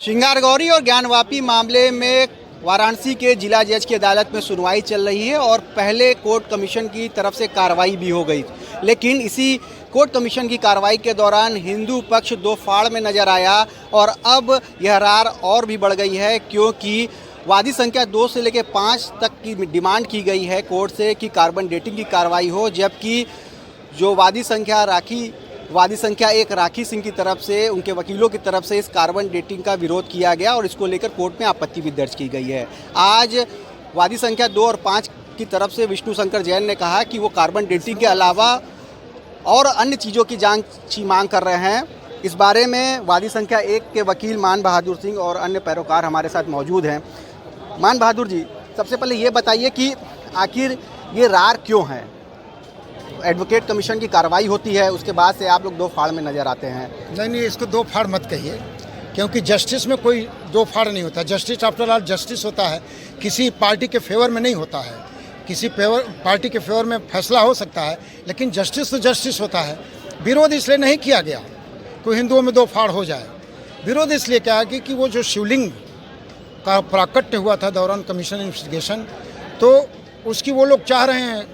श्रृंगारगौरी और ज्ञानवापी मामले में वाराणसी के जिला जज की अदालत में सुनवाई चल रही है और पहले कोर्ट कमीशन की तरफ से कार्रवाई भी हो गई, लेकिन इसी कोर्ट कमीशन की कार्रवाई के दौरान हिंदू पक्ष दो फाड़ में नजर आया और अब यह रार और भी बढ़ गई है, क्योंकि वादी संख्या 2 से लेकर 5 तक की डिमांड की गई है कोर्ट से कि कार्बन डेटिंग की कार्रवाई हो, जबकि जो वादी संख्या 1 राखी सिंह की तरफ से, उनके वकीलों की तरफ से इस कार्बन डेटिंग का विरोध किया गया और इसको लेकर कोर्ट में आपत्ति भी दर्ज की गई है। आज वादी संख्या 2 और 5 की तरफ से विष्णु शंकर जैन ने कहा कि वो कार्बन डेटिंग के अलावा और अन्य चीज़ों की जांच की मांग कर रहे हैं। इस बारे में वादी संख्या 1 के वकील मान बहादुर सिंह और अन्य पैरोकार हमारे साथ मौजूद हैं। मान बहादुर जी, सबसे पहले ये बताइए कि आखिर ये रार क्यों है? एडवोकेट कमीशन की कार्रवाई होती है, उसके बाद से आप लोग दो फाड़ में नजर आते हैं। नहीं, इसको दो फाड़ मत कहिए, क्योंकि जस्टिस में कोई दो फाड़ नहीं होता। जस्टिस आफ्टर ऑल जस्टिस होता है, किसी पार्टी के फेवर में नहीं होता है। किसी पार्टी के फेवर में फैसला हो सकता है, लेकिन जस्टिस तो जस्टिस होता है। विरोध इसलिए नहीं किया गया कोई हिंदुओं में दो फाड़ हो जाए। विरोध इसलिए क्या है कि वो जो शिवलिंग का प्राकट्य हुआ था दौरान कमीशन इन्वेस्टिगेशन, तो उसकी वो लोग चाह रहे हैं,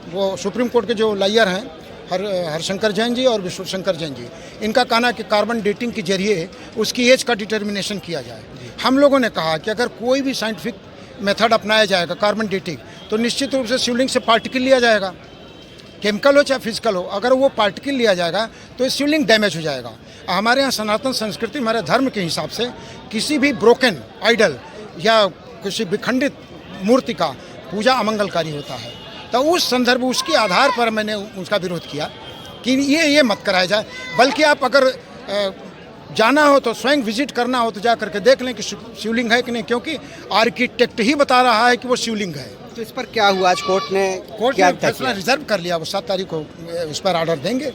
वो सुप्रीम कोर्ट के जो लॉयर हैं हरशंकर जैन जी और विष्णु शंकर जैन जी, इनका कहना है कि कार्बन डेटिंग के जरिए उसकी एज का डिटर्मिनेशन किया जाए। हम लोगों ने कहा कि अगर कोई भी साइंटिफिक मेथड अपनाया जाएगा कार्बन डेटिंग, तो निश्चित रूप से शिवलिंग से पार्टिकल लिया जाएगा, केमिकल हो चाहे फिजिकल हो। अगर वो पार्टिकल लिया जाएगा तो शिवलिंग डैमेज हो जाएगा। हमारे यहाँ सनातन संस्कृति, हमारे धर्म के हिसाब से किसी भी ब्रोकन आइडल या किसी विखंडित मूर्ति का पूजा अमंगलकारी होता है। तो उस संदर्भ, उसके आधार पर मैंने उसका विरोध किया कि ये मत कराया जाए। बल्कि आप अगर जाना हो तो स्वयं विजिट करना हो तो जा करके देख लें कि शिवलिंग है कि नहीं, क्योंकि आर्किटेक्ट ही बता रहा है कि वो शिवलिंग है। तो इस पर क्या हुआ? आज कोर्ट ने फैसला रिजर्व कर लिया। वो 7 तारीख को इस पर ऑर्डर देंगे।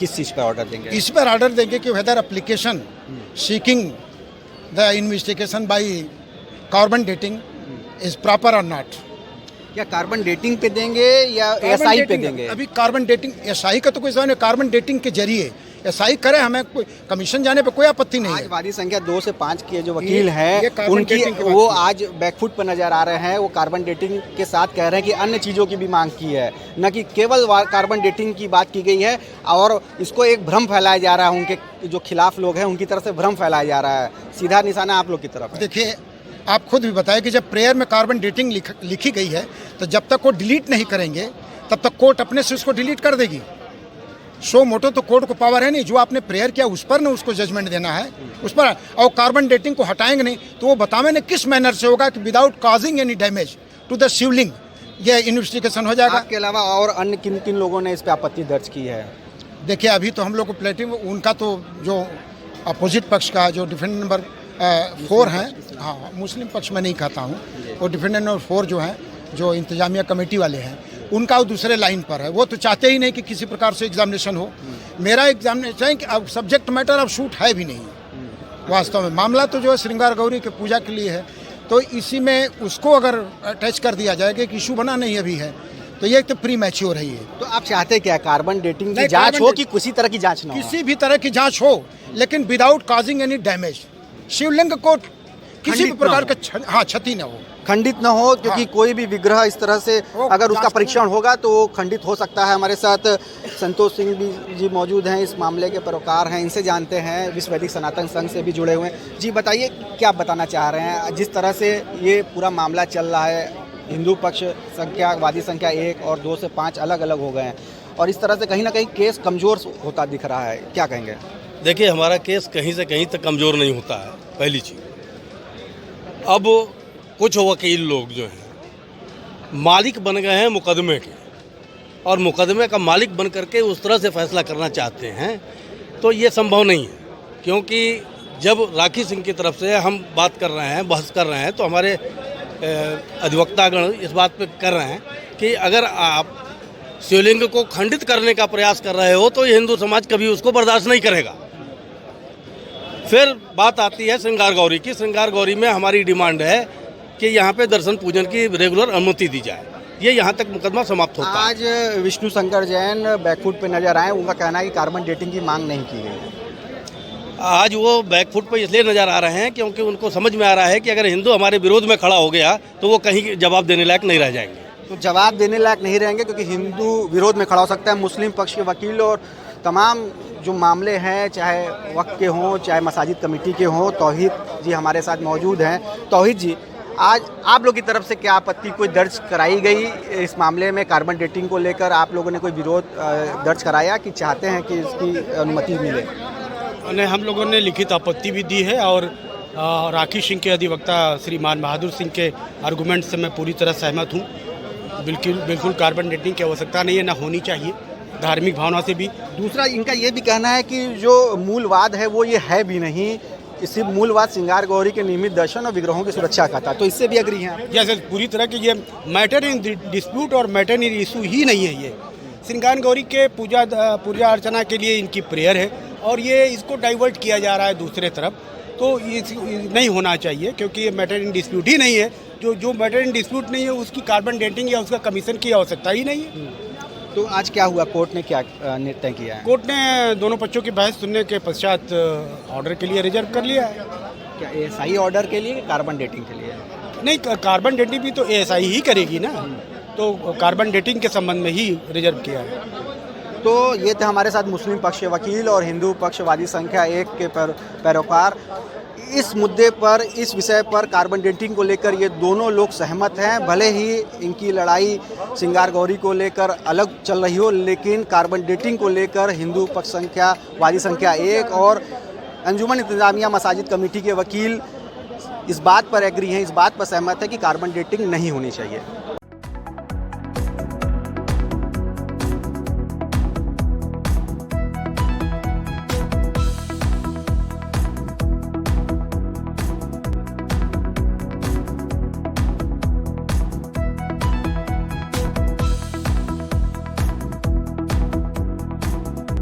किस चीज़ पर ऑर्डर देंगे? इस पर ऑर्डर देंगे कि whether application seeking the investigation by carbon dating is proper और नॉट। क्या कार्बन डेटिंग पे देंगे या एसआई पे देंगे? अभी कार्बन डेटिंग एसआई का तो कोई सवाल नहीं, कार्बन डेटिंग के जरिए एसआई करे, हमें कोई कमीशन जाने पे कोई आपत्ति नहीं है। आज वादी संख्या 2 से 5 के जो वकील हैं उनकी वो आज बैकफुट पर नजर आ रहे हैं। वो कार्बन डेटिंग के साथ कह रहे हैं कि अन्य चीज़ों की भी मांग की है, न कि केवल कार्बन डेटिंग की बात की गई है। और इसको एक भ्रम फैलाया जा रहा है, उनके जो खिलाफ लोग हैं उनकी तरफ से भ्रम फैलाया जा रहा है। सीधा निशाना आप लोग की तरफ। देखिए, आप खुद भी बताएं कि जब प्रेयर में कार्बन डेटिंग लिखी गई है, तो जब तक वो डिलीट नहीं करेंगे तब तक कोर्ट अपने से उसको डिलीट कर देगी। सो मोटो तो कोर्ट को पावर है नहीं, जो आपने प्रेयर किया उस पर ना उसको जजमेंट देना है उस पर। और कार्बन डेटिंग को हटाएंगे नहीं तो वो बतावे ना किस मैनर से होगा कि without causing any damage to the Shivling ये इन्वेस्टिगेशन हो जाएगा। आपके अलावा और अन्य किन किन लोगों ने इस पर आपत्ति दर्ज की है? देखिए, अभी तो हम लोग को प्लेटिंग उनका तो जो अपोजिट पक्ष का जो डिफेंडेंट नंबर 4 हैं, हाँ, मुस्लिम पक्ष में नहीं कहता हूँ, वो डिफेंडेंट नंबर 4 जो हैं, जो इंतजामिया कमेटी वाले हैं, उनका वो दूसरे लाइन पर है। वो तो चाहते ही नहीं कि किसी प्रकार से एग्जामिनेशन हो। मेरा एग्जामिनेशन है कि अब सब्जेक्ट मैटर अब शूट है भी नहीं। वास्तव में मामला तो जो है श्रृंगारगौरी के पूजा के लिए है, तो इसी में उसको अगर अटैच कर दिया जाए कि इशू बना नहीं अभी है, तो ये तो प्री मैच्योर है ये। तो आप चाहते क्या, कार्बन डेटिंग की जांच हो कि किसी तरह की जांच ना हो? किसी भी तरह की जांच हो, लेकिन विदाउट कॉजिंग एनी डैमेज। शिवलिंग को किसी भी प्रकार का क्षति न हो, खंडित न हो, क्योंकि कोई भी विग्रह इस तरह से अगर उसका परीक्षण होगा तो खंडित हो सकता है। हमारे साथ संतोष सिंह जी मौजूद हैं, इस मामले के पैरोकार हैं, इनसे जानते हैं, विश्व वैदिक सनातन संघ से भी जुड़े हुए हैं। जी बताइए, क्या बताना चाह रहे हैं? जिस तरह से ये पूरा मामला चल रहा है, हिंदू पक्ष वादी संख्या 1 और 2 से 5 अलग अलग हो गए हैं और इस तरह से कहीं ना कहीं केस कमज़ोर होता दिख रहा है, क्या कहेंगे? देखिए, हमारा केस कहीं से कहीं तक कमज़ोर नहीं होता है, पहली चीज़। अब कुछ वकील लोग जो हैं मालिक बन गए हैं मुकदमे के, और मुकदमे का मालिक बन करके उस तरह से फैसला करना चाहते हैं, तो ये संभव नहीं है। क्योंकि जब राखी सिंह की तरफ से हम बात कर रहे हैं, बहस कर रहे हैं, तो हमारे अधिवक्तागण इस बात पे कर रहे हैं कि अगर आप शिवलिंग को खंडित करने का प्रयास कर रहे हो तो हिंदू समाज कभी उसको बर्दाश्त नहीं करेगा। फिर बात आती है श्रृंगारगौरी की। श्रृंगारगौरी में हमारी डिमांड है कि यहाँ पे दर्शन पूजन की रेगुलर अनुमति दी जाए। ये यहाँ तक मुकदमा समाप्त होता है। आज विष्णु शंकर जैन बैकफुट पे नजर आए, उनका कहना है कि कार्बन डेटिंग की मांग नहीं की गई। आज वो बैकफुट पर इसलिए नज़र आ रहे हैं क्योंकि उनको समझ में आ रहा है कि अगर हिंदू हमारे विरोध में खड़ा हो गया तो वो कहीं जवाब देने लायक नहीं रह जाएंगे। तो जवाब देने लायक नहीं रहेंगे क्योंकि हिंदू विरोध में खड़ा हो सकता है। मुस्लिम पक्ष के वकील और तमाम जो मामले हैं, चाहे वक्फ के हों, चाहे मसाजिद कमेटी के हों, तौहीद जी हमारे साथ मौजूद हैं। तौहीद जी, आज आप लोग की तरफ से क्या आपत्ति कोई दर्ज कराई गई इस मामले में? कार्बन डेटिंग को लेकर आप लोगों ने कोई विरोध दर्ज कराया कि चाहते हैं कि इसकी अनुमति मिले? ने हम लोगों ने लिखित आपत्ति भी दी है और राखी सिंह के अधिवक्ता श्रीमान बहादुर सिंह के आर्गूमेंट से मैं पूरी तरह सहमत हूँ। बिल्कुल कार्बन डेटिंग की आवश्यकता नहीं है, ना होनी चाहिए, धार्मिक भावना से भी। दूसरा इनका ये भी कहना है कि जो मूलवाद है वो ये है भी नहीं, इसी मूलवाद श्रृंगार गौरी के नियमित दर्शन और विग्रहों की सुरक्षा का था। तो इससे भी एग्री हैं? जैसे पूरी तरह की ये मैटर इन डिस्प्यूट और मैटर इन इशू ही नहीं है। ये श्रृंगार गौरी के पूजा अर्चना के लिए इनकी प्रेयर है और ये इसको डाइवर्ट किया जा रहा है दूसरे तरफ, तो ये नहीं होना चाहिए क्योंकि ये मैटर इन डिस्प्यूट ही नहीं है। जो मैटर इन डिस्प्यूट नहीं है उसकी कार्बन डेटिंग या उसका कमीशन की आवश्यकता ही नहीं है। तो आज क्या हुआ, कोर्ट ने क्या निर्णय किया है? कोर्ट ने दोनों पक्षों की बहस सुनने के पश्चात ऑर्डर के लिए रिजर्व कर लिया है। क्या एएसआई ऑर्डर के लिए, कार्बन डेटिंग के लिए? नहीं, कार्बन डेटिंग भी तो एएसआई ही करेगी ना, तो कार्बन डेटिंग के संबंध में ही रिजर्व किया है। तो ये थे हमारे साथ मुस्लिम पक्ष के वकील और हिंदू पक्षवादी संख्या 1 के पैरोकार। इस मुद्दे पर, इस विषय पर, कार्बन डेटिंग को लेकर ये दोनों लोग सहमत हैं। भले ही इनकी लड़ाई श्रृंगार गौरी को लेकर अलग चल रही हो, लेकिन कार्बन डेटिंग को लेकर हिंदू पक्ष वादी संख्या 1 और अंजुमन इंतजामिया मसाजिद कमेटी के वकील इस बात पर एग्री हैं, इस बात पर सहमत है कि कार्बन डेटिंग नहीं होनी चाहिए।